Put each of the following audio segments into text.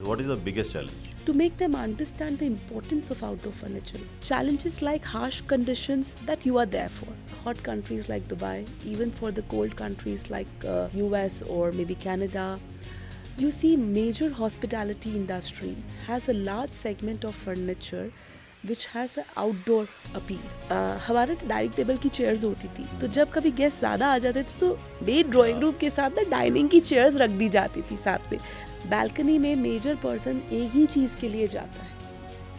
what is the biggest challenge? To make them understand the importance of outdoor furniture. Challenges like harsh conditions that you are there for. Hot countries like Dubai, even for the cold countries like US or maybe Canada, you see major hospitality industry has a large segment of furniture which has an outdoor appeal. हमारे तो dining table की chairs होती थी, तो जब कभी guest ज़्यादा आ जाते थे तो मेन ड्राइंग रूम के साथ ना डाइनिंग की चेयर्स रख दी जाती थी साथ में. बैल्कनी में मेजर पर्सन एक ही चीज़ के लिए जाता है,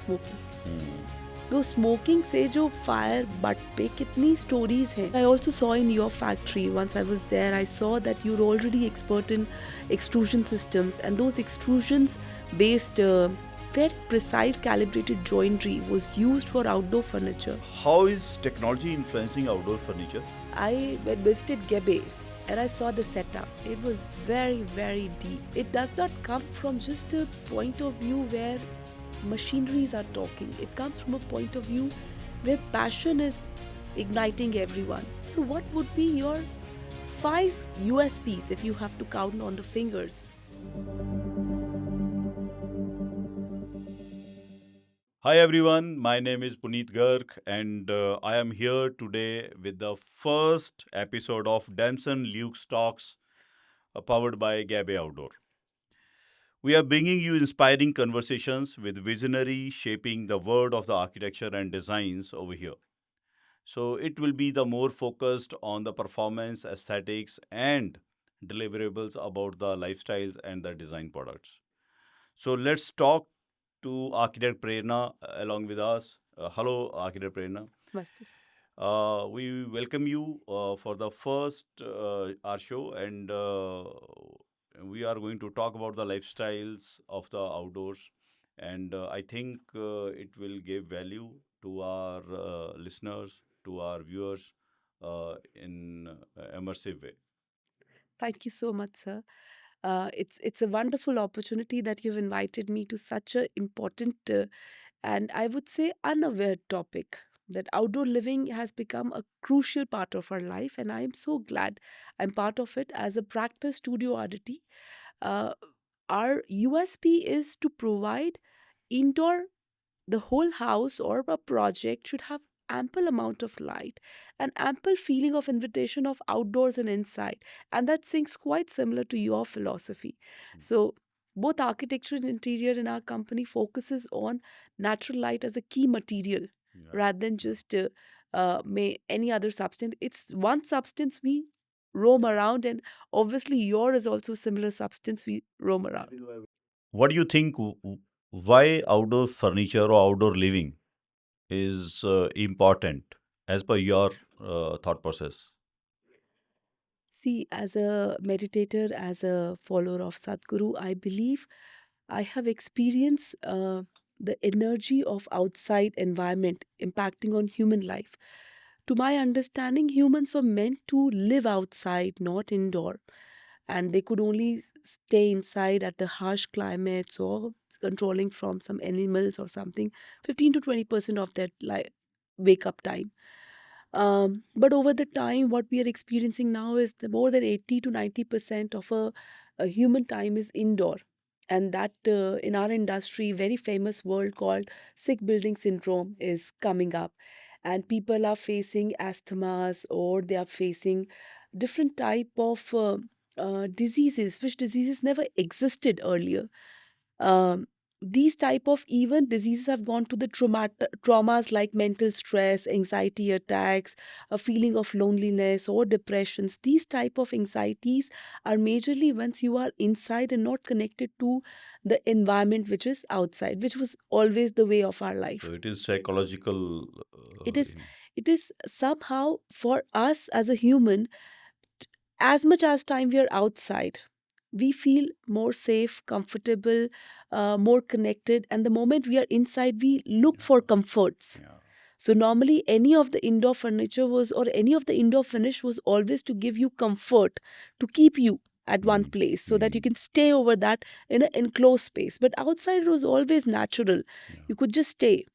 स्मोकिंग. तो स्मोकिंग से जो फायर बट पे कितनी स्टोरीज हैं. I also saw in your factory once I was there, I saw that you're already expert in extrusion systems, and those extrusions based very precise calibrated joinery was used for outdoor furniture. How is technology influencing outdoor furniture? I visited GEBE and I saw the setup. It was very, very deep. It does not come from just a point of view where machineries are talking. It comes from a point of view where passion is igniting everyone. So what would be your 5 USPs if you have to count on the fingers? Hi everyone, my name is Puneet Garg and I am here today with the first episode of Damsun Luxe Talks powered by GEBE Outdoor. We are bringing you inspiring conversations with visionary shaping the world of the architecture and designs over here. So it will be the more focused on the performance, aesthetics and deliverables about the lifestyles and the design products. So let's talk to architect Prerna along with us. Hello, architect Prerna. Namaste. We welcome you for the first our show, and we are going to talk about the lifestyles of the outdoors. And I think it will give value to our listeners, to our viewers in immersive way. Thank you so much, sir. It's a wonderful opportunity that you've invited me to such a important and I would say unaware topic. That outdoor living has become a crucial part of our life, and I am so glad I'm part of it as a practice Studio Ardete. Uh, our USP is to provide indoor, the whole house or a project should have ample amount of light and ample feeling of invitation of outdoors and inside, and that seems quite similar to your philosophy. So both architecture and interior in our company focuses on natural light as a key material Yeah. rather than just may any other substance. It's one substance we roam around, and obviously your is also a similar substance we roam around. What do you think? Why outdoor furniture or outdoor living is important as per your thought process? See, as a meditator, as a follower of Sadhguru, I believe I have experienced the energy of outside environment impacting on human life. To my understanding, humans were meant to live outside, not indoor, and they could only stay inside at the harsh climates or controlling from some animals or something 15 to 20% of their wake up time. But over the time, what we are experiencing now is the more than 80 to 90% of a human time is indoor. And that in our industry, very famous word called sick building syndrome is coming up. And people are facing asthmas or they are facing different type of diseases, which diseases never existed earlier. um, these type of even diseases have gone to the traumas like mental stress, anxiety attacks, a feeling of loneliness or depressions. These type of anxieties are majorly once you are inside and not connected to the environment which is outside, which was always the way of our life. So it is psychological. it is it is somehow for us as a human, as much as time we are outside, we feel more safe, comfortable, more connected. And the moment we are inside, we look for comforts. Yeah. So normally, any of the indoor furniture was, or any of the indoor finish was always to give you comfort, to keep you at one place so that you can stay over that in an enclosed space. But outside, it was always natural. Yeah. You could just stay.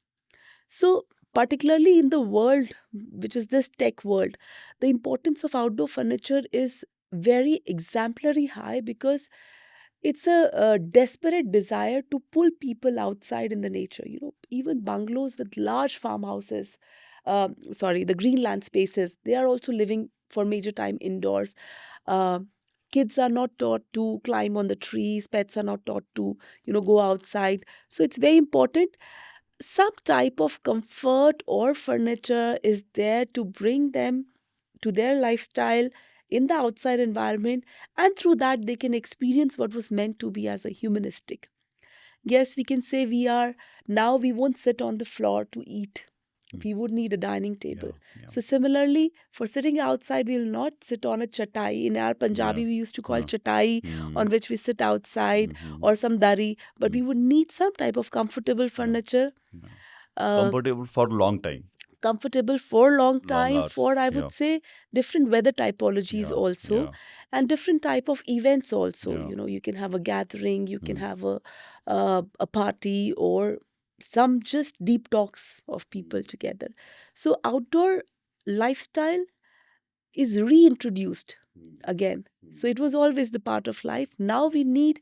So, particularly in the world, which is this tech world, the importance of outdoor furniture is very exemplary high because It's a desperate desire to pull people outside in the nature. Even bungalows with large farmhouses, sorry, the greenland spaces, they are also living for major time indoors. uh, Kids are not taught to climb on the trees, pets are not taught to go outside. So it's very important some type of comfort or furniture is there to bring them to their lifestyle in the outside environment, and through that they can experience what was meant to be as a humanistic. Yes, we can say we won't sit on the floor to eat. Mm. We would need a dining table. Yeah, yeah, So similarly, for sitting outside, we will not sit on a chatai. In our yeah, Punjabi, we used to call yeah. chatai, Mm. on which we sit outside, Mm-hmm. or some dari. But Mm. we would need some type of comfortable Yeah, furniture, yeah. uh, Comfortable for long time, comfortable for long long time, for hours. I Yeah, would say different weather typologies yeah, also, yeah, and different type of events also. yeah. You can have a gathering, you can Mm. have a party, or some just deep talks of people together. So outdoor lifestyle is reintroduced again. So it was always the part of life. Now we need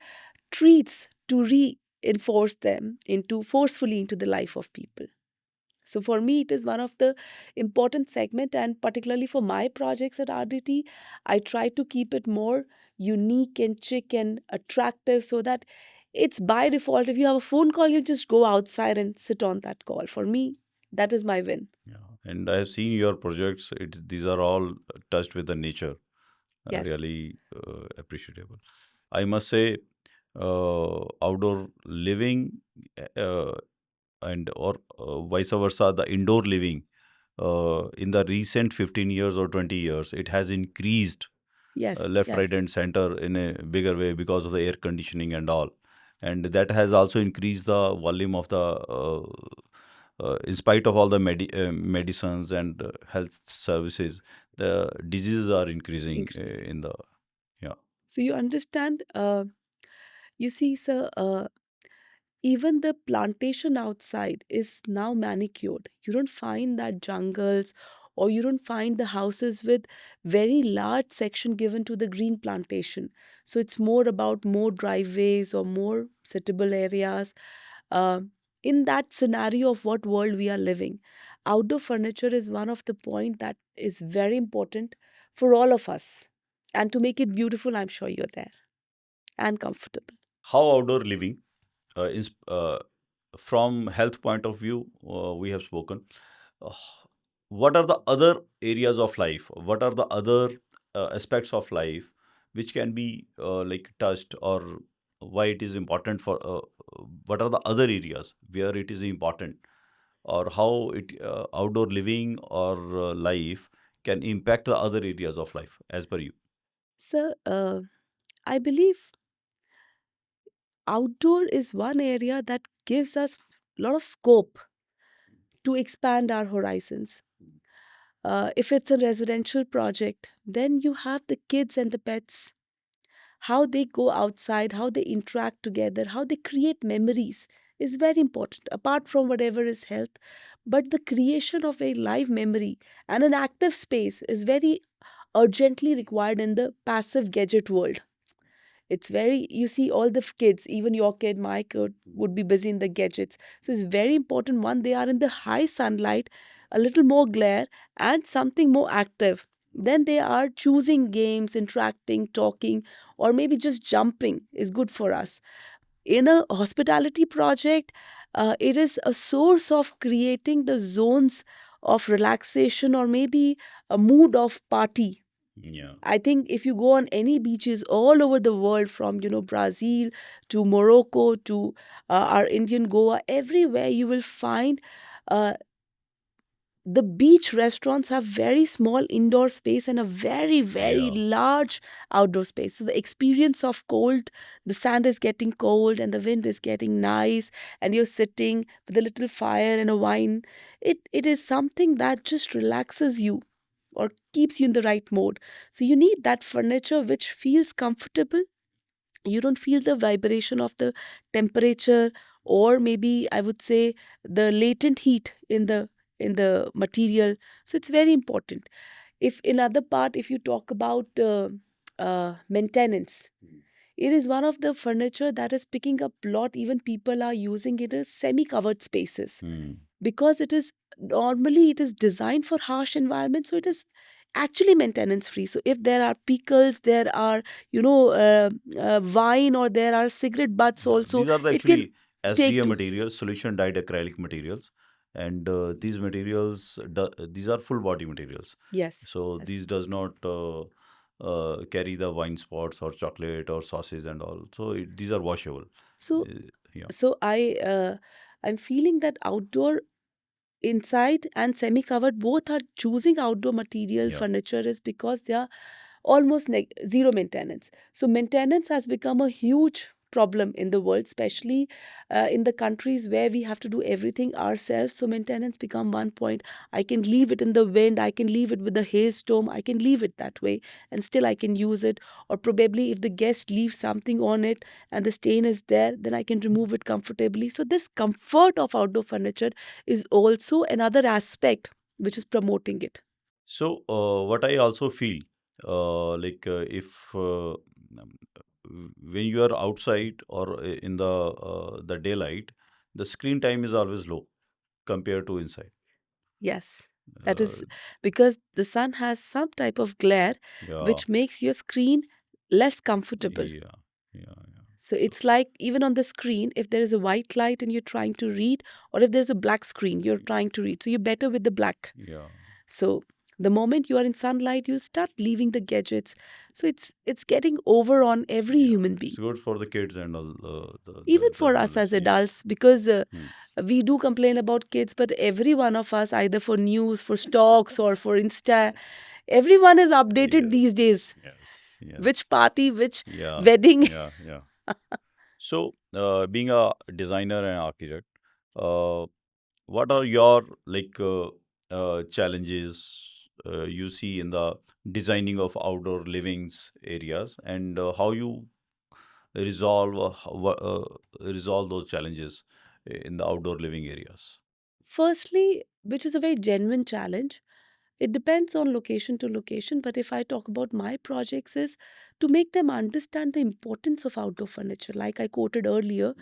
treats to reinforce them into forcefully into the life of people. So for me, it is one of the important segment, and particularly for my projects at RDT, I try to keep it more unique and chic and attractive, so that it's by default. If you have a phone call, you just go outside and sit on that call. For me, that is my win. Yeah, and I have seen your projects. These are all touched with the nature. Yes, Really appreciable. I must say, outdoor living uh, and or vice versa, the indoor living in the recent 15 years or 20 years, it has increased yes, left, right, yes, and center in a bigger way because of the air conditioning and all. And that has also increased the volume of the, in spite of all the medicines and health services, the diseases are increasing increasing. in the, yeah, So you understand, you see, sir, even the plantation outside is now manicured. You don't find that jungles, or you don't find the houses with very large section given to the green plantation. So it's more about more driveways or more sittable areas. Uh, in that scenario of what world we are living, outdoor furniture is one of the point that is very important for all of us. And to make it beautiful, I'm sure you're there and comfortable. how outdoor living is from health point of view, we have spoken. Uh, what are the other areas of life? What are the other aspects of life which can be like touched, or why it is important for? What are the other areas where it is important, or how it outdoor living or life can impact the other areas of life as per you? So, I believe outdoor is one area that gives us a lot of scope to expand our horizons. If it's a residential project, then you have the kids and the pets, how they go outside, how they interact together, how they create memories is very important, apart from whatever is health. But the creation of a live memory and an active space is very urgently required in the passive gadget world. It's very, you see, all the kids, even your kid, my kid, would be busy in the gadgets. So it's very important. One, they are in the high sunlight, a little more glare, and something more active. Then they are choosing games, interacting, talking, or maybe just jumping is good for us. In a hospitality project, it is a source of creating the zones of relaxation, or maybe a mood of party. Yeah, I think if you go on any beaches all over the world, from Brazil to Morocco to our Indian Goa, everywhere you will find uh, the beach restaurants have very small indoor space and a very very yeah, large outdoor space. So the experience of cold, the sand is getting cold and the wind is getting nice, and you're sitting with a little fire and a wine. It is something that just relaxes you or keeps you in the right mode. So you need that furniture which feels comfortable. You don't feel the vibration of the temperature, or maybe I would say the latent heat in the material. So it's very important. If in other part, if you talk about maintenance, It is one of the furniture that is picking up lot. Even people are using it as semi-covered spaces Hmm. because it is designed for harsh environments, so it is actually maintenance free. So if there are pickles, there are wine, or there are cigarette butts Yeah, also, these are the it can actually take SDA to. materials, solution dyed acrylic materials, and these materials, these are full body materials. Yes, So yes. these does not carry the wine spots or chocolate or sauces and all. So these are washable. So Uh, yeah, so I'm feeling that outdoor, inside and semi covered, both are choosing outdoor material yeah. furniture is because they are almost zero maintenance. So maintenance has become a huge problem in the world, especially in the countries where we have to do everything ourselves. So maintenance become one point. I can leave it in the wind, I can leave it with a hailstorm, I can leave it that way and still I can use it. Or probably if the guest leaves something on it and the stain is there, then I can remove it comfortably. So this comfort of outdoor furniture is also another aspect which is promoting it. So what I also feel, if when you are outside or in the daylight, the screen time is always low compared to inside. Yes, that Uh, is because the sun has some type of glare yeah, which makes your screen less comfortable. yeah, yeah. So So it's like even on the screen, if there is a white light and you're trying to read, or if there's a black screen, you're trying to read. So you're better with the black. yeah, So the moment you are in sunlight, you'll start leaving the gadgets. So it's getting over on every yeah. human It's being, good for the kids and all even the for us knowledge. as Yes. adults, because Hmm. we do complain about kids, but every one of us, either for news, for stocks, or for Insta, everyone is updated these Yes. days. Yes. Which Yes. party, which Yeah. wedding. Yeah. Yeah. So, being a designer and architect, uh, what are your challenges you see in the designing of outdoor livings areas, and how you resolve resolve those challenges in the outdoor living areas? Firstly, which is a very genuine challenge, it depends on location to location. But if I talk about my projects, is to make them understand the importance of outdoor furniture. Like I quoted earlier,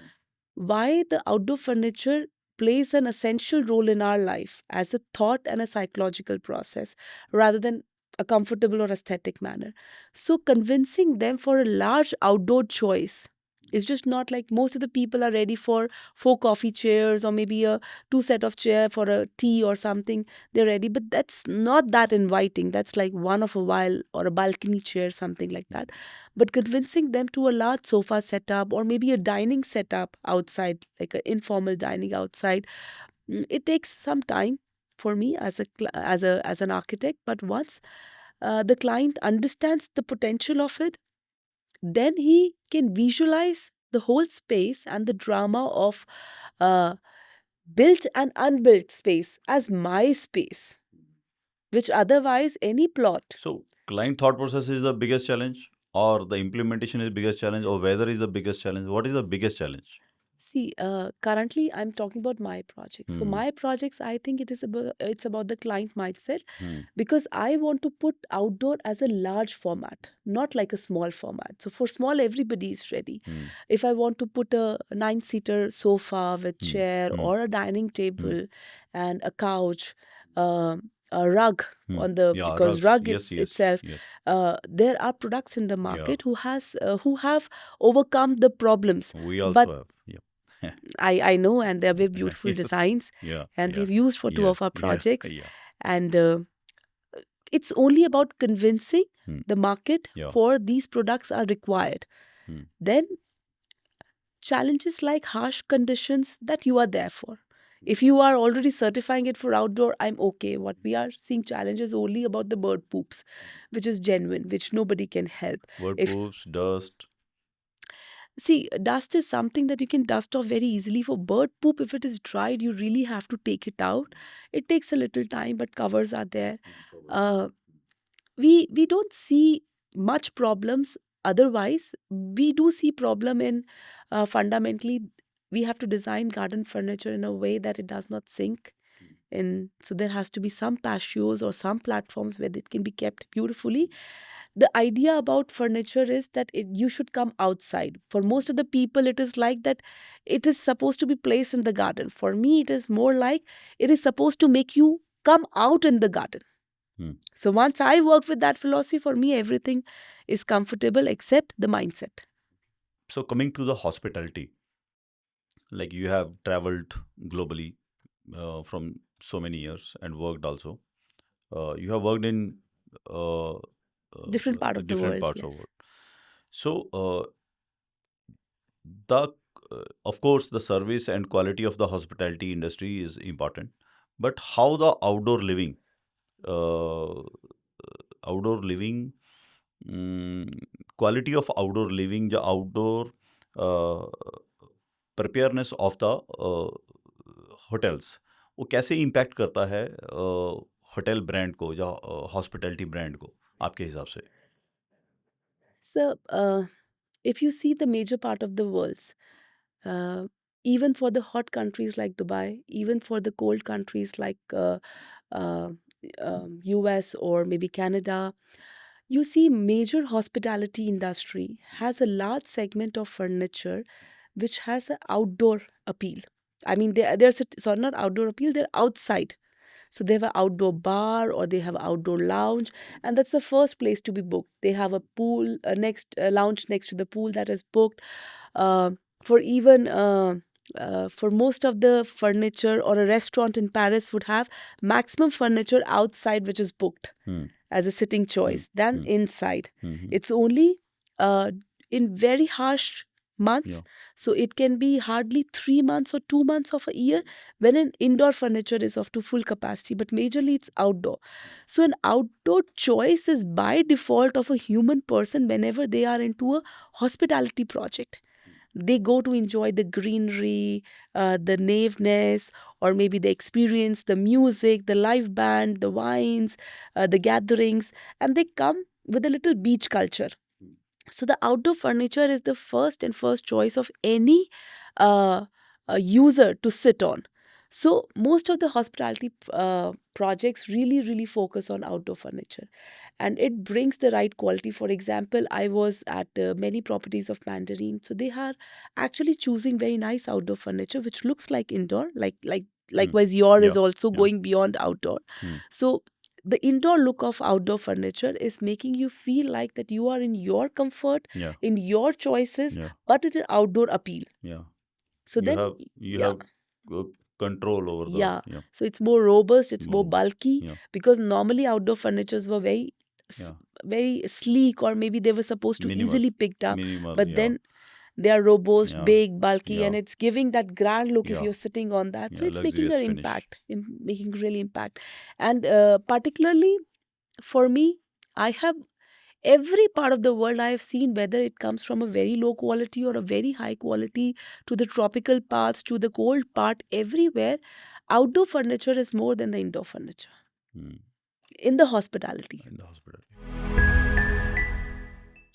why the outdoor furniture plays an essential role in our life as a thought and a psychological process rather than a comfortable or aesthetic manner. So, convincing them for a large outdoor choice is just not like most of the people are ready for four coffee chairs or maybe a two set of chair for a tea or something. They're ready, but that's not that inviting. That's like one of a while or a balcony chair, something like that. But convincing them to a large sofa setup or maybe a dining setup outside, like an informal dining outside, it takes some time for me as as an architect. But once the client understands the potential of it, then he can visualize the whole space and the drama of uh, built and unbuilt space as my space, which otherwise any plot. So, client thought process is the biggest challenge, or the implementation is the biggest challenge, or weather is the biggest challenge. What is the biggest challenge? See, currently I'm talking about my projects. For Hmm. my projects, I think it's about the client mindset, Hmm. because I want to put outdoor as a large format, not like a small format. So for small, everybody is ready. Hmm. If I want to put a nine-seater sofa with Hmm. chair Hmm. or a dining Hmm. table and a couch, a rug Hmm. on the, Yeah, because rugs. rug Yes, yes, itself, yes. there are products in the Yeah, market who have overcome the problems. we But also have. Yeah. I know, and they're very beautiful Yes. designs, Yeah, and yeah, we've used for two yeah, of our yeah, projects. yeah. And it's only about convincing Hmm. the market Yeah. for these products are required. Hmm. Then challenges like harsh conditions, that you are there for. If you are already certifying it for outdoor, I'm okay. What we are seeing challenges only about the bird poops, which is genuine, which nobody can help. Bird If poops, dust. See, dust is something that you can dust off very easily. For bird poop, if it is dried, you really have to take it out. It takes a little time, but covers are there. Uh, we don't see much problems. Otherwise, we do see problem in fundamentally we have to design garden furniture in a way that it does not sink. And so there has to be some patios or some platforms where it can be kept beautifully. The idea about furniture is that you should come outside. For most of the people, it is like that it is supposed to be placed in the garden. For me, it is more like it is supposed to make you come out in the garden. Hmm. So once I work with that philosophy, for me, everything is comfortable except the mindset. So coming to the hospitality, like you have traveled globally from so many years and worked also. You have worked in Different part of the different world, parts of yes. world. So the of course the service and quality of the hospitality industry is important, but how the uh, outdoor living, mm, quality of outdoor living, the outdoor uh, preparedness of the hotels, वो कैसे impact करता है hotel brand को या hospitality brand को आपके हिसाब से? So, if you see the major part of the worlds, uh, even for the hot countries like Dubai, even for the cold countries like uh, US or maybe Canada, you see major hospitality industry has a large segment of furniture which has an outdoor appeal. I mean, there's sorry, not outdoor appeal, they're outside. So they have an outdoor bar or they have an outdoor lounge, and that's the first place to be booked. They have a pool next lounge next to the pool that is booked. Uh, for even for most of the furniture, or a restaurant in Paris would have maximum furniture outside, which is booked Hmm. as a sitting Hmm. choice than Hmm. inside. Hmm. It's only in very harsh Yeah. months, so it can be hardly 3 months or 2 months of a year when an indoor furniture is of to full capacity, but majorly it's outdoor. So an outdoor choice is by default of a human person whenever they are into a hospitality project. They go to enjoy the greenery, the naveness, or maybe the experience, the music, the live band, the wines, the gatherings, and they come with a little beach culture. So the outdoor furniture is the first choice of any uh, user to sit on. So most of the hospitality projects really focus on outdoor furniture, and it brings the right quality. For example, I was at many properties of Mandarin, so they are actually choosing very nice outdoor furniture which looks like indoor, like Hmm. likewise your is Yeah. also Yeah. going beyond outdoor. Hmm. So the indoor look of outdoor furniture is making you feel like that you are in your comfort, Yeah. in your choices, Yeah. but it is outdoor appeal. Yeah. So You then, have you yeah, have uh, control over the, yeah. yeah. So it's more robust, it's more More. bulky, Yeah. because normally outdoor furnitures were Yeah. very sleek, or maybe they were supposed to Minimal. easily picked up. Minimal. But Yeah. then they are robust, Yeah. big, bulky, Yeah. and it's giving that grand look if Yeah. you're sitting on that. So Yeah. it's making Luxurious an finish. impact, making really impact. And particularly for me, I have every part of the world I have seen, whether it comes from a very low quality or a very high quality, to the tropical parts, to the cold part, everywhere, outdoor furniture is more than the indoor furniture Hmm. in the hospitality. In the hospital.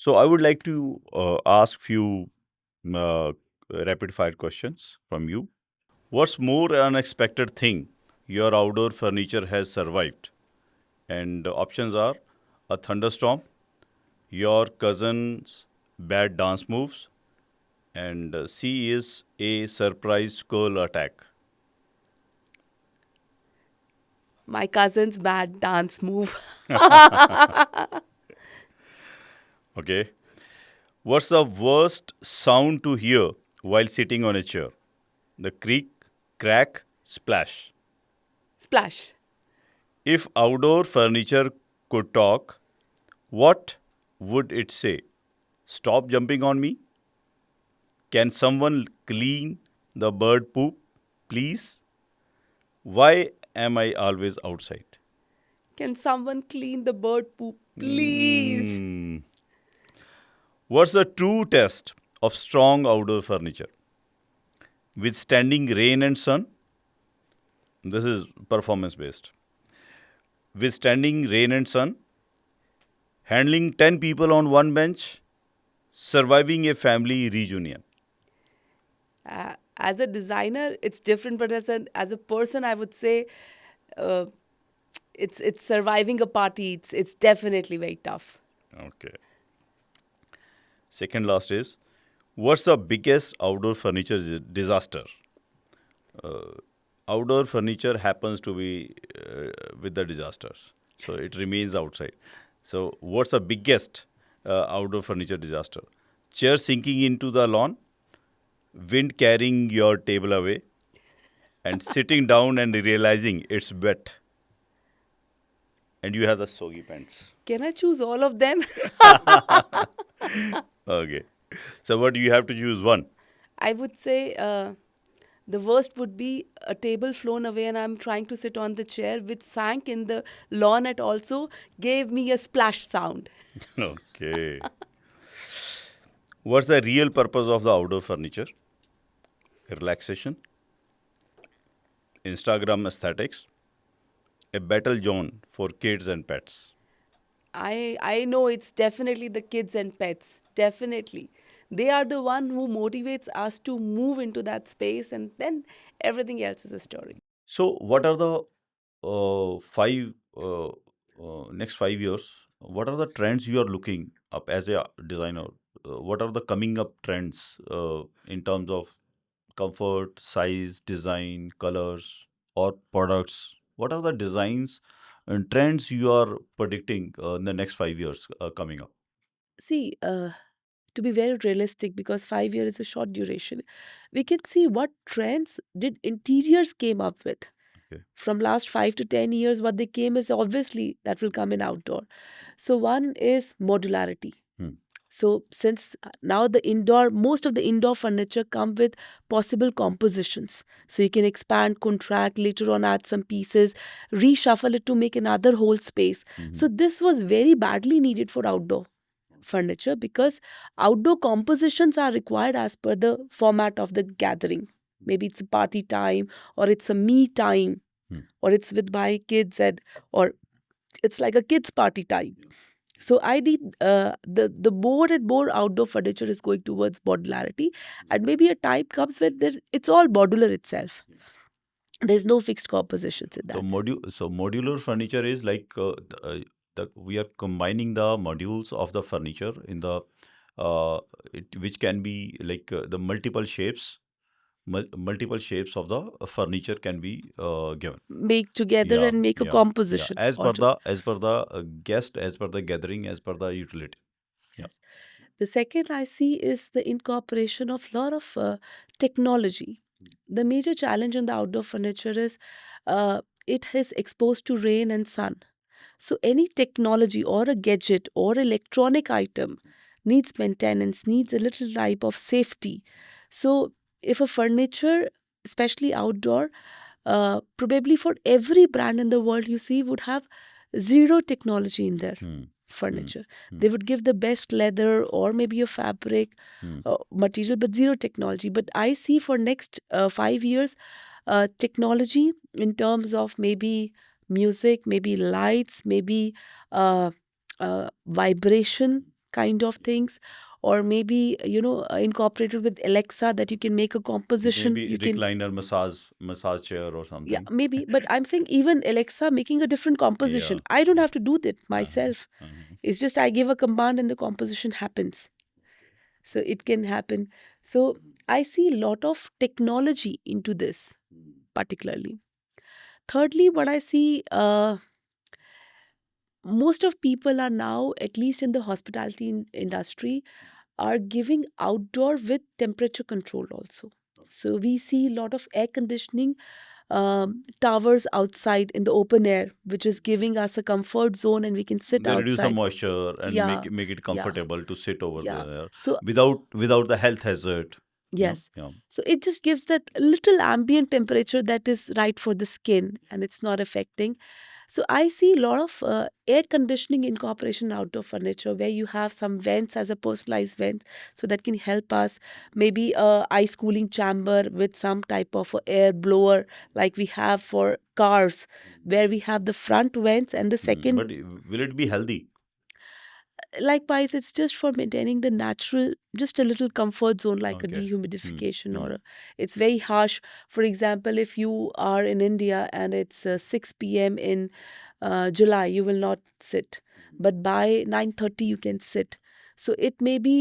So I would like to ask few uh, rapid fire questions from you. What's more unexpected thing your outdoor furniture has survived? And the options are a thunderstorm, your cousin's bad dance moves, and C is a surprise skull attack. My cousin's bad dance move. Okay. What's the worst sound to hear while sitting on a chair? The creak, crack, splash. Splash. If outdoor furniture could talk, what would it say? Stop jumping on me? Can someone clean the bird poop, please? Why am I always outside? Can someone clean the bird poop, please? Mm. What's the true test of strong outdoor furniture? Withstanding rain and sun? This is performance based. Withstanding rain and sun? Handling 10 people on one bench? Surviving a family reunion? As a designer, it's different, but as a person, I would say uh, it's surviving a party. It's definitely very tough. Okay. Second last is, what's the biggest outdoor furniture disaster? Uh, Outdoor furniture happens to be with the disasters, so it remains outside. So, what's the biggest outdoor furniture disaster? Chair sinking into the lawn, wind carrying your table away, and sitting down and realizing it's wet and you have the soggy pants. Can I choose all of them? Okay. So, what do you have to choose one? I would say the worst would be a table flown away and I'm trying to sit on the chair, which sank in the lawn and also gave me a splash sound. Okay. What's the real purpose of the outdoor furniture? Relaxation, Instagram aesthetics, a battle zone for kids and pets. I know it's definitely the kids and pets. Definitely. They are the one who motivates us to move into that space and then everything else is a story. So, what are the five next 5 years? What are the trends you are looking up as a designer? What are the coming up trends in terms of comfort, size, design, colors, or products? What are the designs and trends you are predicting in the next 5 years coming up? See, to be very realistic, because 5 years is a short duration, we can see what trends did interiors came up with. Okay. From last 5 to 10 years, what they came is obviously that will come in outdoor. So one is modularity. Hmm. So since now the indoor, most of the indoor furniture come with possible compositions. So you can expand, contract, later on add some pieces, reshuffle it to make another whole space. Mhm. So this was very badly needed for outdoor furniture because outdoor compositions are required as per the format of the gathering. Maybe it's a party time or it's a me time Hmm. or it's with my kids and or it's like a kids party time. So I need the more and more outdoor furniture is going towards modularity, and maybe a time comes when it's all modular itself. There's no fixed compositions in So that. modular furniture is like we are combining the modules of the furniture in the which can be like the multiple shapes of the furniture can be given. Make together Yeah, and make a yeah, yeah. composition. As per the guest, as per the gathering, as per the utility. Yeah. Yes. The second I see is the incorporation of lot of technology. The major challenge in the outdoor furniture is it is exposed to rain and sun. So any technology or a gadget or electronic item needs maintenance, needs a little type of safety. So if a furniture, especially outdoor, probably for every brand in the world you see would have zero technology in their Hmm. Hmm. furniture. Hmm. They would give the best leather or maybe a fabric Hmm. material, but zero technology. But I see for next 5 years, technology in terms of maybe music, maybe lights, maybe uh, vibration kind of things, or maybe incorporated with Alexa that you can make a composition. Maybe You can recliner massage chair or yeah, something. maybe, but I'm saying even Alexa making a different composition. Yeah. I don't Yeah. have to do that Uh-huh. myself. Uh-huh. It's just I give a command and the composition happens. So it can happen. So I see a lot of technology into this particularly. Thirdly, what I see, most of people are now, at least in the hospitality industry, are giving outdoor with temperature control also. So we see a lot of air conditioning towers outside in the open air, which is giving us a comfort zone and we can sit They reduce the outside. moisture and Yeah, make it yeah, comfortable to sit over yeah. there So, without the health hazard. Yeah, yes. yeah. So it just gives that little ambient temperature that is right for the skin and it's not affecting. So I see a lot of air conditioning incorporation in outdoor furniture where you have some vents as a personalized vent, so that can help us. Maybe a ice cooling chamber with some type of a air blower like we have for cars, where we have the front vents and the Hmm. second. But will it be healthy? Likewise, it's just for maintaining the natural, just a little comfort zone, like a Okay. dehumidification, or Hmm. it's very harsh. For example, if you are in India and it's 6 p.m. in July, you will not sit, but by 9:30 you can sit. So it may be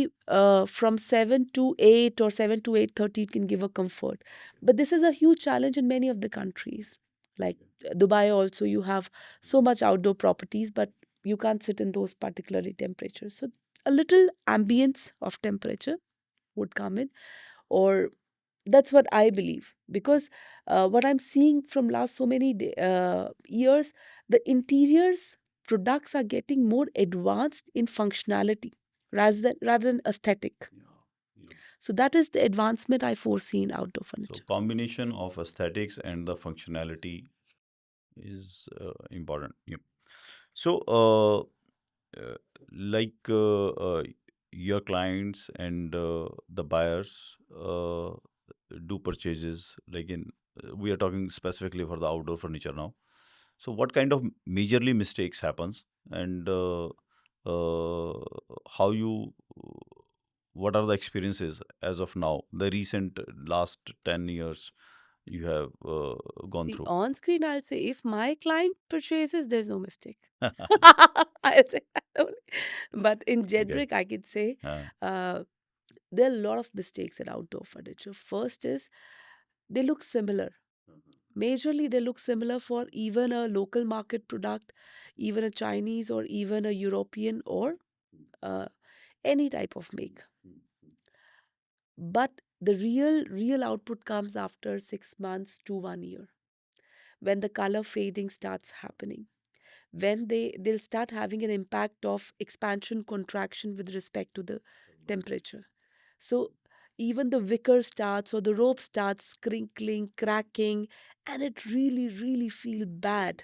from 7 to 8 or 7 to 8:30 it can give a comfort. But this is a huge challenge in many of the countries. Like Dubai also, you have so much outdoor properties, but you can't sit in those particularly temperatures. So a little ambience of temperature would come in, or that's what I believe. Because what I'm seeing from last so many years, the interiors products are getting more advanced in functionality rather than aesthetic. So that is the advancement I foresee in outdoor So furniture. combination of aesthetics and the functionality is important. Yeah. So uh, like your clients and the buyers do purchases like in we are talking specifically for the outdoor furniture now. So what kind of majorly mistakes happens, and uh, how you what are the experiences as of now, the recent last 10 years you have gone See, through? on screen, I'll say if my client purchases, there's no mistake. I'll say that only. But in Okay. generic, I can say uh, uh, there are a lot of mistakes in outdoor furniture. First is they look similar. Majorly, they look similar for even a local market product, even a Chinese or even a European or uh, any type of make. But the real output comes after 6 months to 1 year, when the color fading starts happening, when they'll start having an impact of expansion contraction with respect to the temperature. So even the wicker starts or the rope starts crinkling, cracking, and it really feel bad.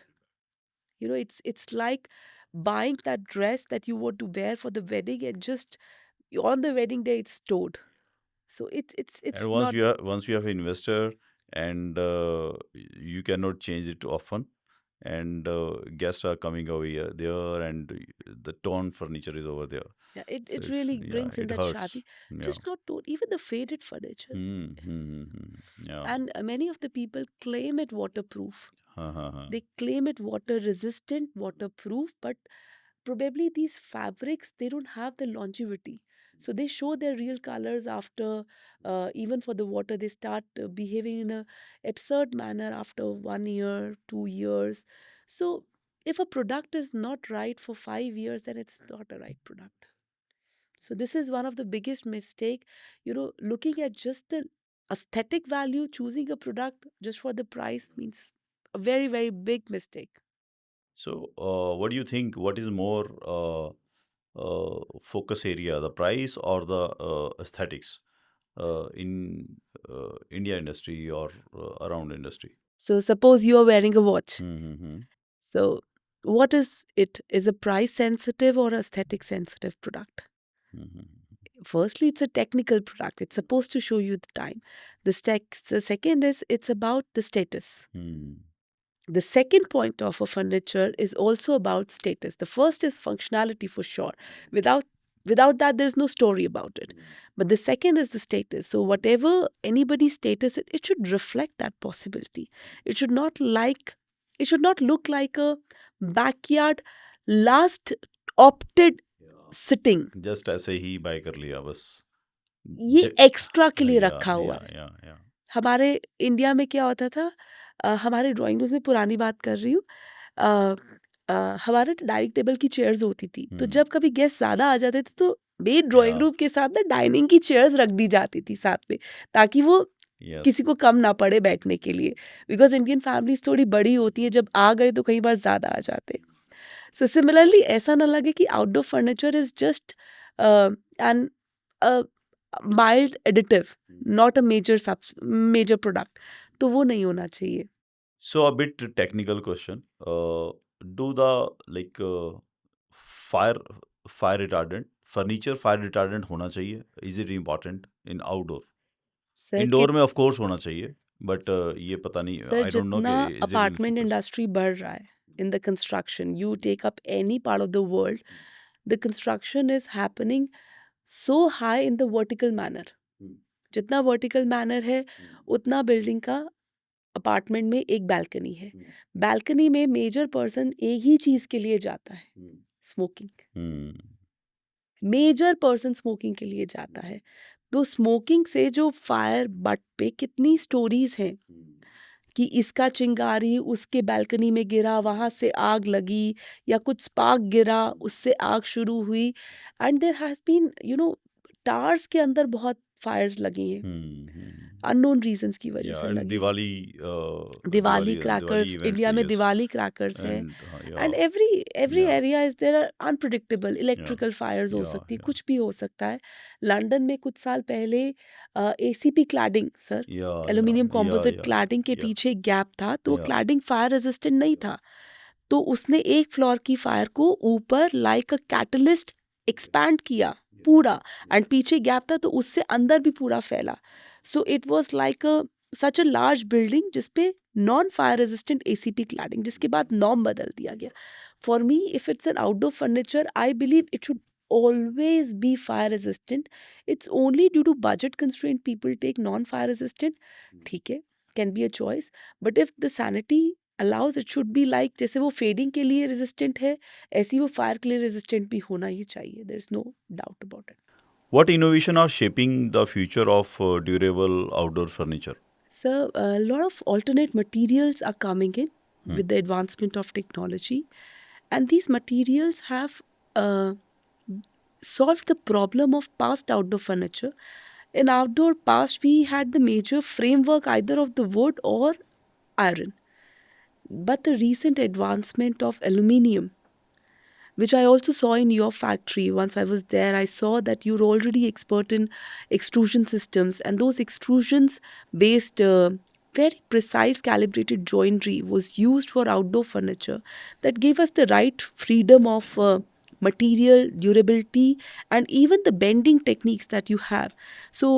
It's like buying that dress that you want to wear for the wedding, and just on the wedding day it's towed. So and it's not. once you have investor, and you cannot change it often, and guests are coming over here there, and the torn furniture is over there. Yeah, it, So it it's, really yeah, brings in it that hurts. shabby, Yeah. just not torn, even the faded furniture. Yeah. And many of the people claim it waterproof. Ha, ha, ha. They claim it water resistant, waterproof, but probably these fabrics, they don't have the longevity. So they show their real colors after, even for the water, they start behaving in a absurd manner after 1 year, 2 years. So if a product is not right for 5 years, then it's not a right product. So this is one of the biggest mistake, looking at just the aesthetic value, choosing a product just for the price means a very big mistake. So what do you think, what is more focus area, the price or the aesthetics in India industry or around industry? So suppose you are wearing a watch. Mm-hmm. So what is it? Is a price sensitive or aesthetic sensitive product? Mm-hmm. Firstly, it's a technical product. It's supposed to show you the time. The second is it's about the status. Mm. The second point of a furniture is also about status. The first is functionality for sure. Without without that, there's no story about it. But the second is the status. So whatever anybody's status, it should reflect that possibility. It should not like it should not look like a backyard last opted sitting. Just ऐसे ही bye कर लिया बस ये ज extra के लिए या रखा हुआ या है। या या हमारे इंडिया में क्या होता था, हमारे ड्राइंग रूम में पुरानी बात कर रही हूँ, अ, हमारे डाइनिंग टेबल की चेयर्स होती थी, तो हम्म जब कभी गेस्ट ज़्यादा आ जाते थे तो मेन या ड्राइंग रूम के साथ ना डाइनिंग की चेयर्स रख दी जाती थी साथ में, ताकि वो यस किसी को कम ना पड़े बैठने के लिए। बिकॉज इंडियन फैमिलीज थोड़ी बड़ी होती है, जब आ गए तो कई बार ज़्यादा आ जाते। सो सिमिलरली ऐसा ना लगे कि outdoor furniture is just an mild additive, not a major product, तो वो नहीं होना चाहिए। So a bit technical question do the like fire fire retardant furniture fire retardant होना चाहिए, is it important in outdoor? Sir कि indoor में of course होना चाहिए, बट ये पता नहीं, सर आई डोंट नो जितना कि is it in apartment focus. Industry बढ़ रहा है in the construction, you take up any part of the world, the construction is happening so high in the vertical manner. जितना vertical manner है उतना building का apartment में एक balcony है. बालकनी में मेजर पर्सन एक ही चीज के लिए जाता है, स्मोकिंग. मेजर पर्सन स्मोकिंग के लिए जाता है. तो स्मोकिंग से जो फायर बट पे कितनी स्टोरीज हैं कि इसका चिंगारी उसके बालकनी में गिरा, वहां से आग लगी, या कुछ स्पार्क गिरा, उससे आग शुरू हुई. And there has been towers के अंदर बहुत फायर्स लगी हैं अननोन रीजंस की वजह Yeah, से and लगी हैं. Diwali, Diwali Diwali crackers, events, India में yes, दिवाली क्रैकर्स हैं. and and yeah, every yeah, area is there are unpredictable. yeah, electrical fires हो yeah, सकती है, yeah, कुछ भी हो सकता है. लंदन में कुछ साल पहले ACP cladding, sir, yeah, yeah, aluminium yeah, composite yeah, cladding के yeah, पीछे एक गैप था, तो वो yeah, क्लैडिंग फायर रेजिस्टेंट नहीं था. तो उसने एक फ्लोर की फायर को ऊपर लाइक अ कैटलिस्ट एक्सपैंड किया पूरा, एंड पीछे गैप था तो उससे अंदर भी पूरा फैला. So it was like a such a large building जिसपे non fire resistant ACP cladding, जिसके बाद नॉर्म बदल दिया गया. For me, if it's an outdoor furniture, I believe it should always be fire resistant. It's only due to budget constraint people take non fire resistant. ठीक है, can be a choice. But if the sanity allows, it should be like जैसे वो fading के लिए resistant है, ऐसे ही वो fire के लिए रेजिस्टेंट भी होना ही चाहिए. There is no doubt about it. What innovation are shaping the future of durable outdoor furniture? So a lot of alternate materials are coming in with the advancement of technology, and these materials have solved the problem of past outdoor furniture. In outdoor past, we had the major framework either of the wood or iron. But the recent advancement of aluminium, which I also saw in your factory once I was there, I saw that you're already expert in extrusion systems, and those extrusions based very precise calibrated joinery was used for outdoor furniture that gave us the right freedom of material durability and even the bending techniques that you have. So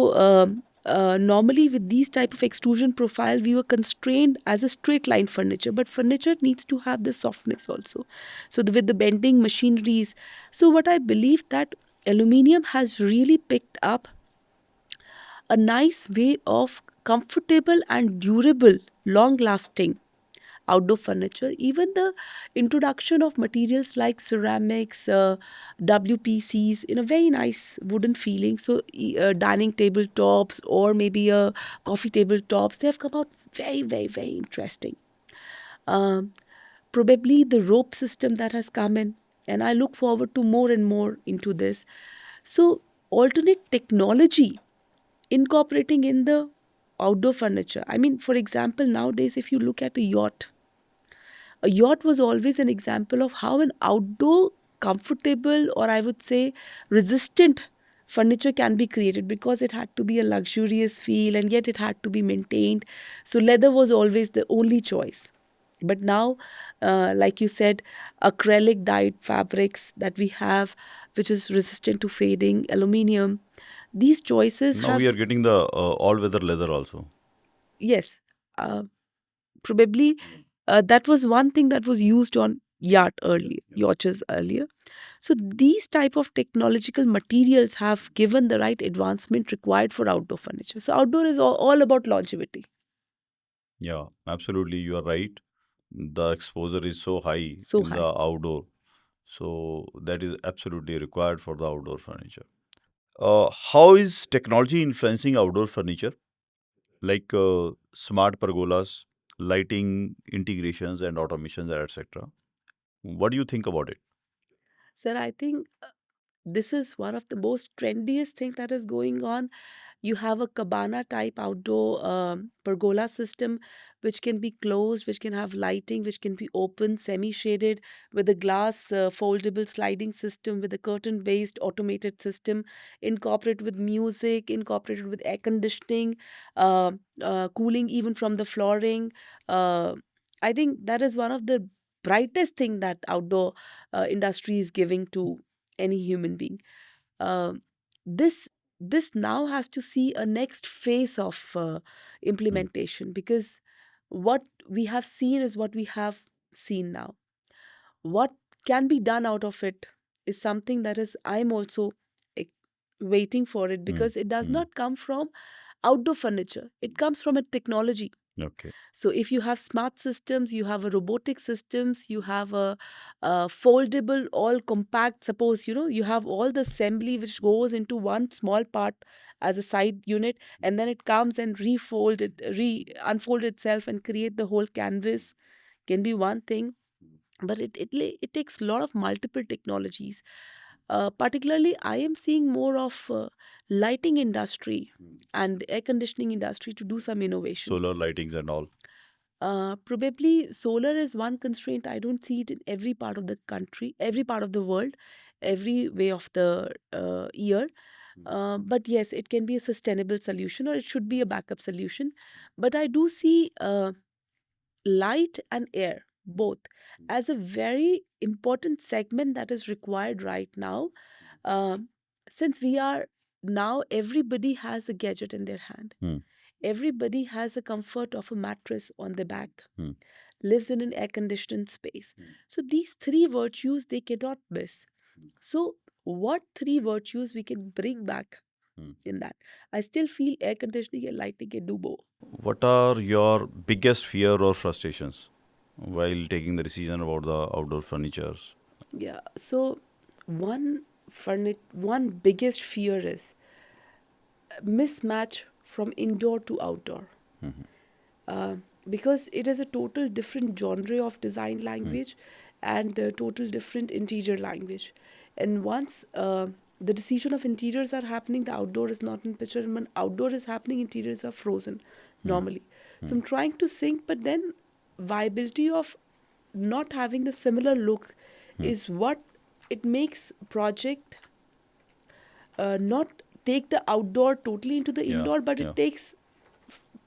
normally with these type of extrusion profile we were constrained as a straight line furniture, but furniture needs to have the softness also. So with the bending machineries, so what I believe that aluminium has really picked up a nice way of comfortable and durable, long lasting outdoor furniture. Even the introduction of materials like ceramics, WPCs in a very nice wooden feeling. So dining table tops or maybe a coffee table tops, they have come out very, very, very interesting. Um, Probably the rope system that has come in, and I look forward to more and more into this. So alternate technology incorporating in the outdoor furniture. I mean, for example, nowadays if you look at a yacht was always an example of how an outdoor comfortable, or I would say resistant furniture can be created, because it had to be a luxurious feel and yet it had to be maintained. So leather was always the only choice. But now, like you said, acrylic dyed fabrics that we have, which is resistant to fading, aluminium, these choices Now we are have, getting the all-weather leather also. yes, uh, probably that was one thing that was used on yachts earlier. So these type of technological materials have given the right advancement required for outdoor furniture. So outdoor is all about longevity. Yeah, absolutely, you are right. The exposure is so high So in the high. outdoor, so that is absolutely required for the outdoor furniture. How is technology influencing outdoor furniture, like smart pergolas, lighting integrations, and automations, etc.? What do you think about it? Sir, I think this is one of the most trendiest thing that is going on. You have a cabana type outdoor pergola system, which can be closed, which can have lighting, which can be open, semi shaded, with a glass foldable sliding system, with a curtain based automated system, incorporated with music, incorporated with air conditioning, uh, cooling even from the flooring. Uh, I think that is one of the brightest thing that outdoor industry is giving to any human being. Um, this this now has to see a next phase of Hmm. implementation, because what we have seen is what we have seen now. What can be done out of it? is something that is I'm also eh, waiting for it, because it does not come from outdoor furniture. It comes from a technology. Okay. So if you have smart systems, you have a robotic systems, you have a foldable, all compact. Suppose you have all the assembly which goes into one small part as a side unit, and then it comes and unfold itself and create the whole canvas. Can be one thing, but it takes a lot of multiple technologies. Particularly, I am seeing more of lighting industry and air conditioning industry to do some innovation. Solar lightings and all. Probably solar is one constraint. I don't see it in every part of the country, every part of the world, every way of the year. But yes, it can be a sustainable solution, or it should be a backup solution. But I do see light and air both as a very important segment that is required right now. Um, since we are now, everybody has a gadget in their hand. Hmm. Everybody has a comfort of a mattress on their back, Hmm. lives in an air conditioned space. So these three virtues they cannot miss. So what three virtues we can bring back Hmm. in that? I still feel air conditioning and lighting can do more. What are your biggest fear or frustrations while taking the decision about the outdoor furnitures? Yeah. So one biggest fear is mismatch from indoor to outdoor. Mhm. uh, because it is a total different genre of design Hmm. language and a total different interior language. And once the decision of interiors are happening, the outdoor is not in picture. And when outdoor is happening, interiors are frozen Hmm. normally. So Hmm. I'm trying to sync, but then viability of not having the similar look Hmm. is what it makes project not take the outdoor totally into the Yeah. indoor, but Yeah. it takes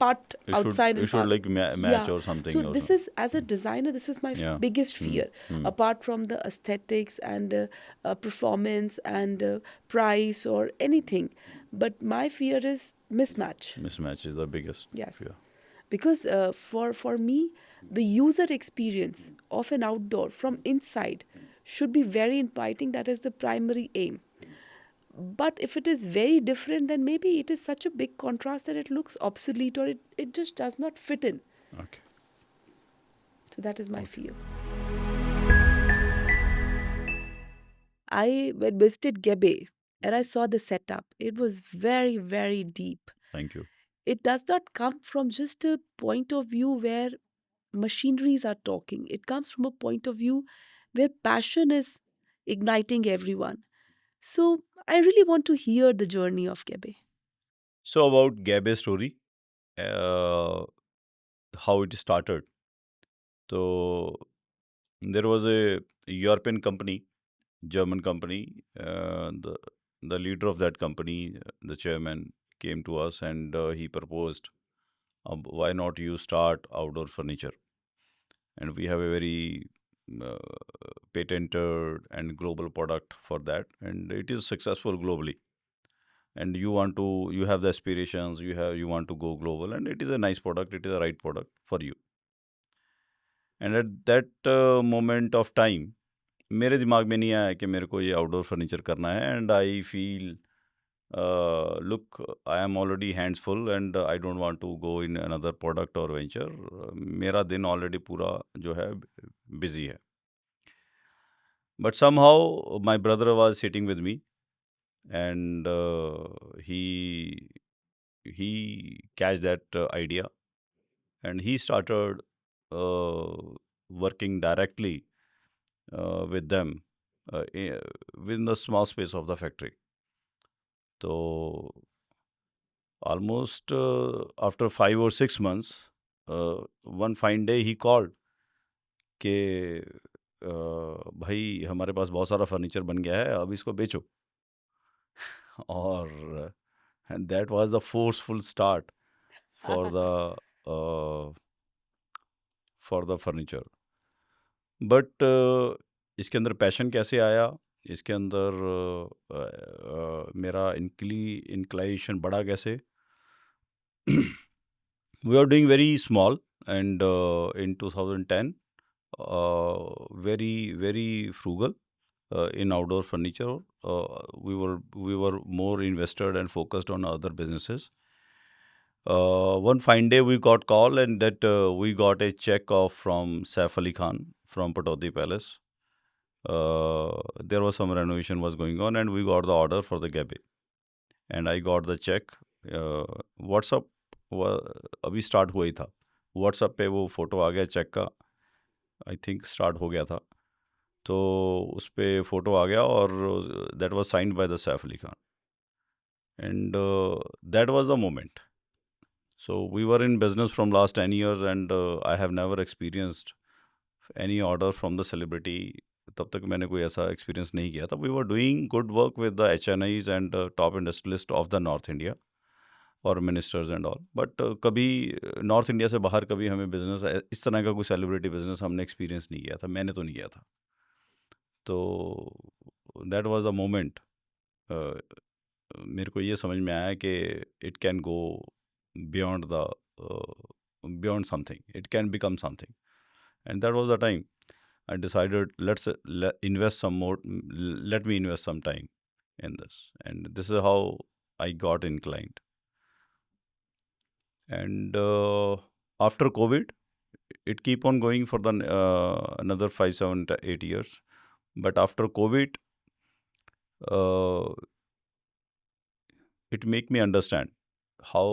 part It should outside it and should part. like match Yeah. or So something or this something. is, as a designer, this is my Yeah. biggest Hmm. fear, Hmm. apart from the aesthetics and performance and price or anything. But my fear is mismatch. Mismatch is the biggest Yes. fear. Because for me, the user experience of an outdoor from inside should be very inviting. That is the primary aim. But if it is very different, then maybe it is such a big contrast that it looks obsolete, or it just does not fit in. Okay. So that is my Okay. fear. I when visited Gebe and I saw the setup. It was very, very deep. Thank you. It does not come from just a point of view where machineries are talking. It comes from a point of view where passion is igniting everyone. So I really want to hear the journey of Gebe. So about Gabe's story, uh, how it started. So there was a European company, German company. The leader of that company, the chairman, came to us and he proposed, why not you start outdoor furniture? And we have a very uh, patented and global product for that, and it is successful globally. And you have the aspirations, you want to go global, and it is a nice product. It is the right product for you. And at that moment of time, मेरे दिमाग में नहीं आया कि मेरे को ये outdoor furniture करना है and I feel look I am already hands full and I don't want to go in another product और वेंचर मेरा दिन ऑलरेडी पूरा जो है बिजी है but somehow my brother was sitting with me and he catch that idea and he started uh, working directly with them within the small space of the factory. So almost after 5 or 6 months, one fine day he called कि भाई हमारे पास बहुत सारा furniture बन गया है अब इसको बेचो और and that was the forceful start for the uh, for the furniture. But इसके अंदर पैशन कैसे आया इसके अंदर मेरा इंक्लाइजेशन बढ़ा कैसे we are doing very small and in 2010 very very frugal in outdoor furniture. We were more invested and focused on other businesses. One fine day we got call and that we got a check of from Saif Ali Khan from Patodi Palace. There was some renovation was going on and we got the order for the GEBE. And I got the check. WhatsApp अभी start हुआ ही था. WhatsApp पे वो photo आ गया check का. I think start हो गया था. तो उस पे फोटो आ गया और that was signed by the Saif Ali Khan. And that was the moment. So we were in business from last 10 years and I have never experienced any order from the celebrity. तब तक मैंने कोई ऐसा एक्सपीरियंस नहीं किया था. We were doing good work with the HNIs and top industrialists of the North India और ministers and all. But कभी नॉर्थ इंडिया से बाहर कभी हमें बिजनेस इस तरह का कोई सेलिब्रिटी बिजनेस हमने एक्सपीरियंस नहीं किया था. मैंने तो नहीं किया था. तो दैट वाज द मोमेंट. मेरे को ये समझ में आया कि it can go beyond the beyond something. It can become something. And that was the time I decided invest some more. Let me invest some time in this, and this is how I got inclined. And after COVID, it keep on going for the another 5, 7, 8 years. But after COVID, uh, it make me understand how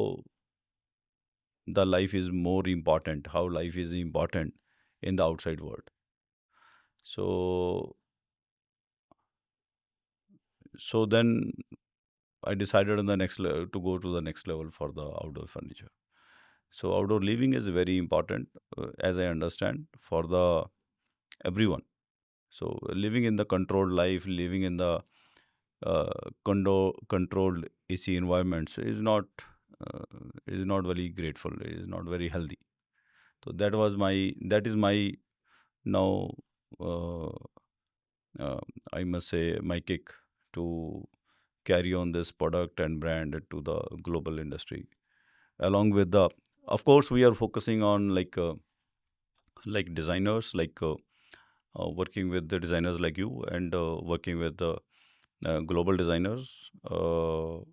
the life is more important, how life is important in the outside world. So then I decided on the next level to go to the next level for the outdoor furniture. So outdoor living is very important, as I understand, for the everyone. So living in the controlled life, living in the controlled AC environments uh, is not very grateful. It is not very healthy. So that is my now uh, uh, I must say my kick to carry on this product and brand to the global industry. Along with the, of course, we are focusing on like designers, working with the designers like you and working with the global designers to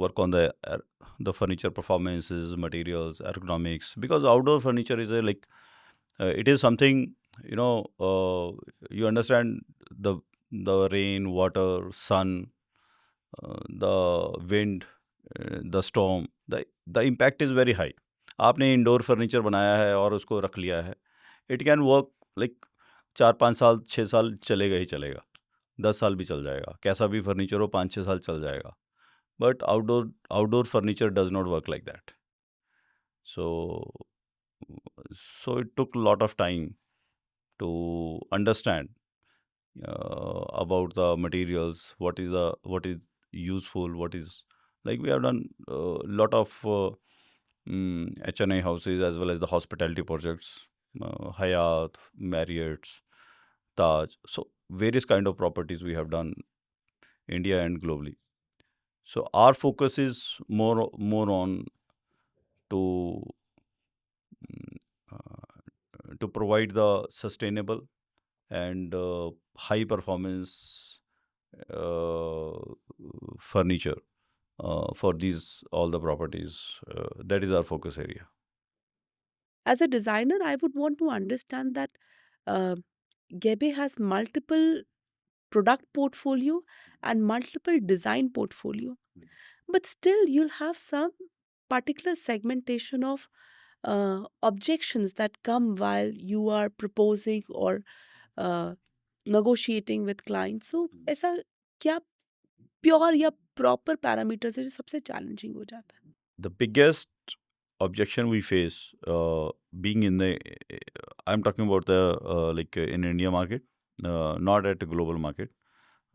work on the furniture performances, materials, ergonomics. Because outdoor furniture is it is something, you understand, the rain, water, sun, the wind, the storm, the impact is very high. आपने indoor furniture बनाया है और उसको रख लिया है, it can work like 4, 5 साल, 6 साल चलेगा ही चलेगा, 10 साल भी चल जाएगा. कैसा भी फर्नीचर हो 5, 6 साल चल जाएगा. But outdoor furniture does not work like that. So it took a lot of time to understand about the materials, what is useful, what is, like, we have done a lot of HNI houses as well as the hospitality projects, Hyatt, Marriott's, Taj. So various kind of properties we have done India and globally. So our focus is more on to mm, to provide the sustainable and high performance uh, furniture for these all the properties. That is our focus area. As a designer, I would want to understand that uh, Gebe has multiple product portfolio and multiple design portfolio, but still you'll have some particular segmentation of objections that come while you are proposing or uh, negotiating with clients. So ऐसा क्या pure या proper parameters है जो सबसे challenging हो जाता है? The biggest objection we face, being in the, I'm talking about the in India market, not at a global market.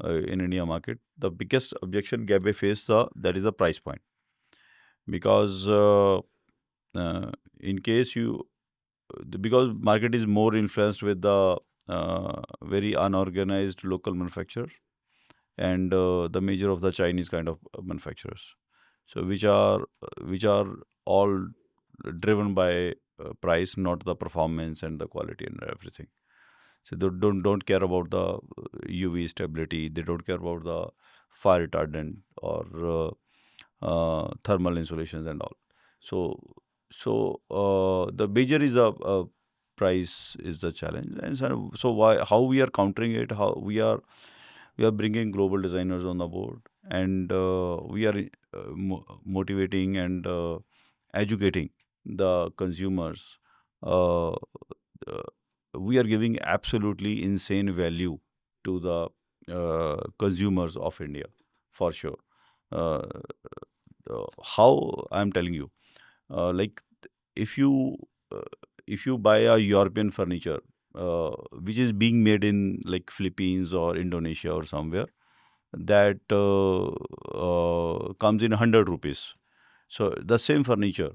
In India market, the biggest objection Gabe face that is the price point. Because in case you because market is more influenced with the very unorganized local manufacturers and the major of the Chinese kind of manufacturers, so which are all driven by price, not the performance and the quality and everything. So they don't care about the UV stability. They don't care about the fire retardant or thermal insulations and all. So the major is a price is the challenge, and so why how we are countering it? How we are bringing global designers on the board, and we are motivating and educating the consumers. Uh, uh, we are giving absolutely insane value to the consumers of India, for sure. Uh, how I'm telling you, like if you uh, if you buy a European furniture, which is being made in like Philippines or Indonesia or somewhere, that comes in 100 rupees. So the same furniture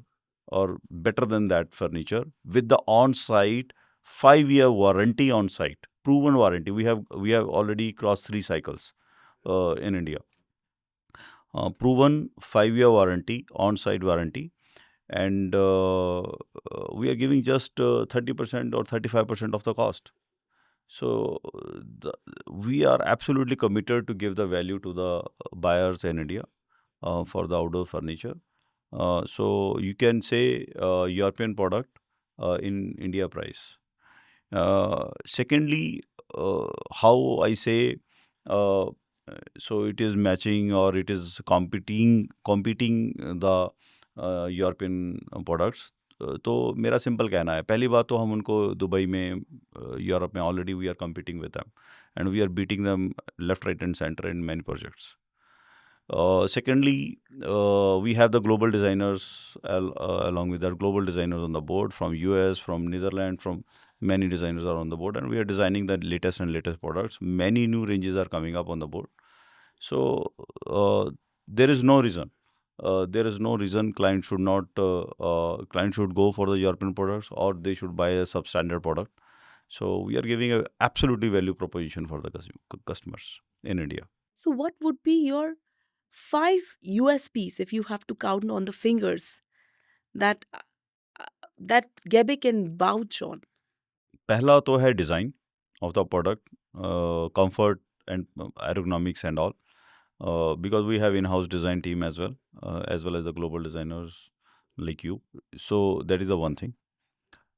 or better than that furniture with the on-site 5-year warranty on site, proven warranty. We have already crossed 3 cycles in India. Proven 5-year warranty, on-site warranty, and we are giving just 30% or 35% of the cost. So we are absolutely committed to give the value to the buyers in India for the outdoor furniture. So you can say European product in India price. Secondly, how I say, uh, so it is matching or it is competing the European products. तो मेरा simple कहना है, पहली बात तो हम उनको Dubai में यूरोप में already we are competing with them and we are beating them left right and center in many projects. Secondly, we have the global designers along with our global designers on the board from US, from Netherlands, from many designers are on the board, and we are designing the latest and latest products. Many new ranges are coming up on the board. So there is no reason. There is no reason client should not client should go for the European products or they should buy a substandard product. So we are giving a absolutely value proposition for the customers in India. So, what would be your 5 USPs if you have to count on the fingers that uh, that GEBE can vouch on? पहला तो है design of the product, comfort and ergonomics and all, because we have in-house design team as well as the global designers like you. So that is the one thing.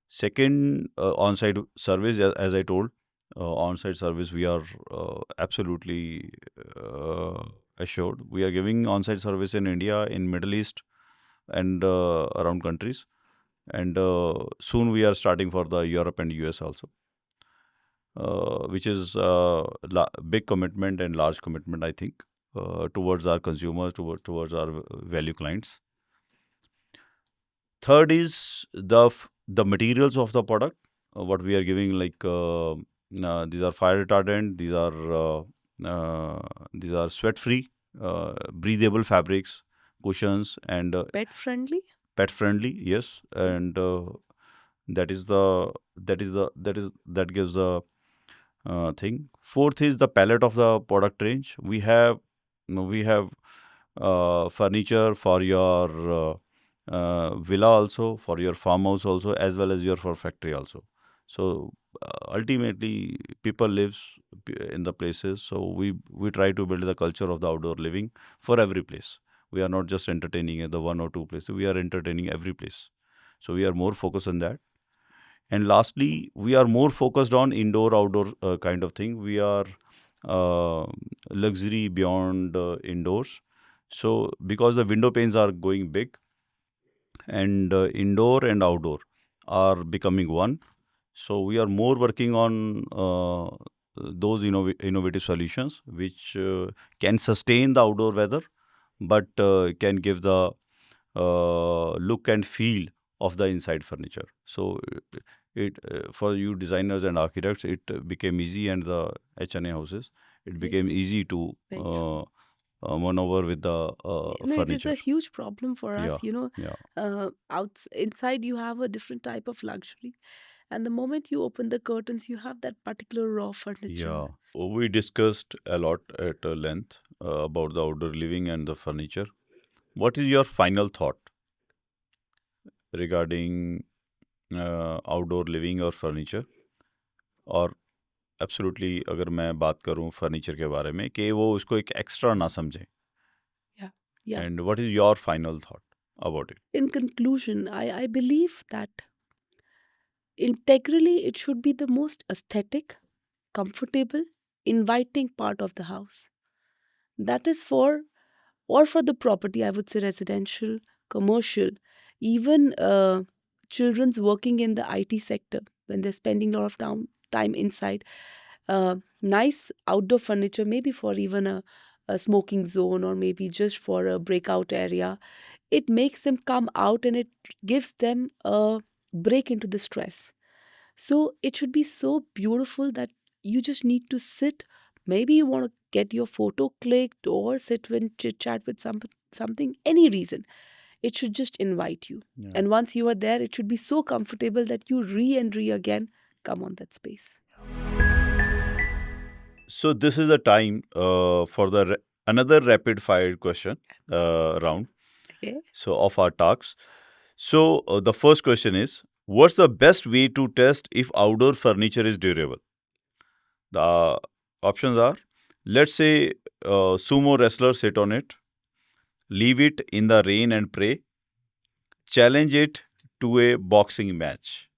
Second, on-site service, as I told, on-site service we are absolutely assured. We are giving on-site service in India, in Middle East, and around countries. And soon we are starting for the Europe and US also, which is big commitment and large commitment, I think, towards our consumers, towards our value clients. Third is the materials of the product. What we are giving, like these are fire retardant, these are sweat free, breathable fabrics, cushions, and Pet friendly? pet friendly. Yes, and that is the that gives the thing. Fourth is the palette of the product range. We have furniture for your villa also, for your farmhouse also, as well as your for factory also. So ultimately, people lives in the places. So we try to build the culture of the outdoor living for every place. We are not just entertaining at the one or two places. We are entertaining every place. So we are more focused on that. And lastly, we are more focused on indoor outdoor kind of thing. We are uh, luxury beyond indoors. So because the window panes are going big, and indoor and outdoor are becoming one, so we are more working on those innovative solutions which can sustain the outdoor weather, but can give the look and feel of the inside furniture. So it for you designers and architects, it became easy, and the HNA houses, it Very became easy to very true. maneuver with the It is furniture. a huge problem for Yeah, us. yeah, Inside you have a different type of luxury, and the moment you open the curtains, you have that particular raw furniture. yeah. We discussed a lot at length about the outdoor living and the furniture. What is your final thought regarding outdoor living or furniture? Or absolutely अगर मैं बात करूं furniture के बारे में कि वो उसको एक एक्स्ट्रा ना समझें. Yeah. Yeah. And what is your final thought about it? In conclusion, I believe that integrally it should be the most aesthetic, comfortable, inviting part of the house. That is for, or for the property, I would say residential, commercial, even children's working in the IT sector when they're spending a lot of time inside. Nice outdoor furniture, maybe for even a smoking zone or maybe just for a breakout area. It makes them come out and it gives them a break into the stress. So it should be so beautiful that you just need to sit. Maybe you want to get your photo clicked or sit and chit chat with something, any reason. It should just invite you. Yeah. And once you are there, it should be so comfortable that you re and re again come on that space. So this is the time for the another rapid fire question round. Okay. So of our talks. So the first question is, what's the best way to test if outdoor furniture is durable? The options are, let's say sumo wrestlers sit on it, leave it in the rain and pray, challenge it to a boxing match.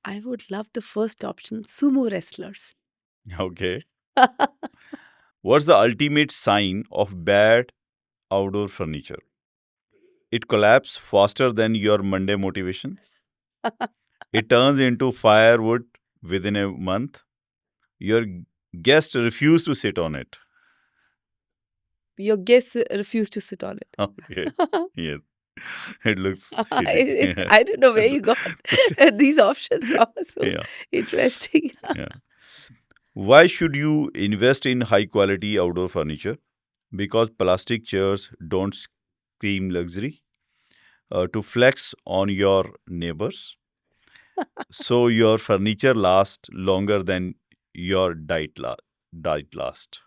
I would love the first option, sumo wrestlers. Okay. What's the ultimate sign of bad outdoor furniture? It collapses faster than your Monday motivation. It turns into firewood within a month. Your guests refuse to sit on it. Your guests refuse to sit on it. Okay. Yes. It looks shitty. Yeah. I don't know where you got these options from. So Yeah. interesting. Yeah. Why should you invest in high quality outdoor furniture? Because plastic chairs don't scream luxury. To flex on your neighbors. So your furniture lasts longer than your diet last.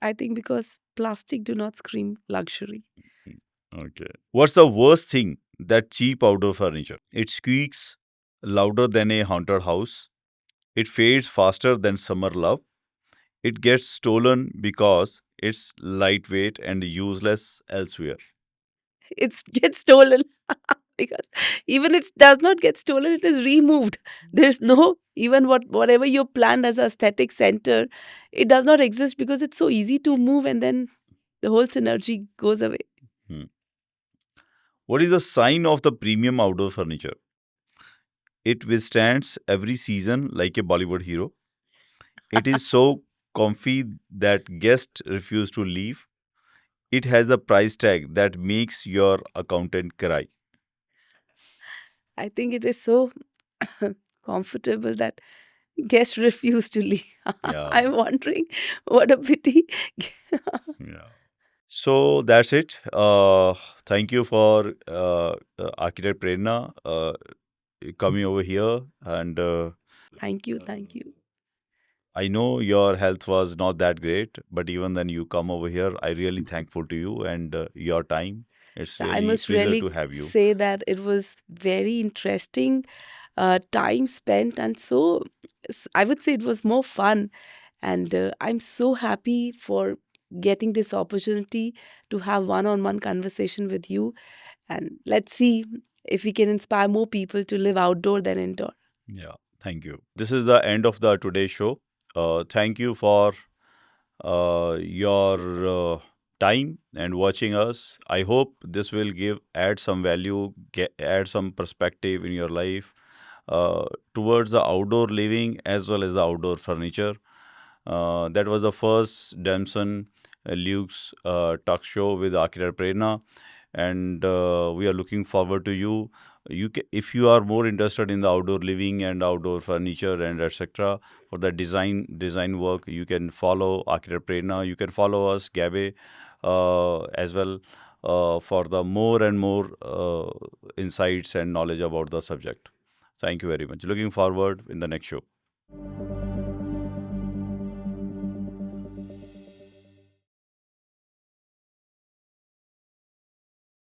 I think because plastic do not scream luxury. Okay. What's the worst thing that cheap outdoor furniture? It squeaks louder than a haunted house. It fades faster than summer love. It gets stolen because it's lightweight and useless elsewhere. It gets stolen because even it does not get stolen, it is removed. There's no even whatever you planned as a aesthetic center, it does not exist because it's so easy to move and then the whole synergy goes away. Hmm. What is the sign of the premium outdoor furniture? It withstands every season like a Bollywood hero. It is so comfy that guests refuse to leave. It has a price tag that makes your accountant cry. I think it is so comfortable that guests refuse to leave. Yeah. I'm wondering what a pity. Yeah. So that's it. Thank you for Architect Prerna coming over here. And Thank you, thank you. I know your health was not that great, but even then you come over here, I really thankful to you and your time. It's So I really must pleasure to really have you. say that it was very interesting time spent, and so I would say it was more fun. And I'm so happy for getting this opportunity to have one-on-one conversation with you. And let's see if we can inspire more people to live outdoor than indoor. Yeah, thank you. This is the end of the today's show. Thank you for your time and watching us. I hope this will add some value, add some perspective in your life towards the outdoor living as well as the outdoor furniture. That was the first Damsun Luxe talk show with Akira Prerna, and we are looking forward to you. If you are more interested in the outdoor living and outdoor furniture and etc. for the design work, you can follow Akira Prerna. You can follow us GEBE as well for the more and more insights and knowledge about the subject. Thank you very much. Looking forward in the next show.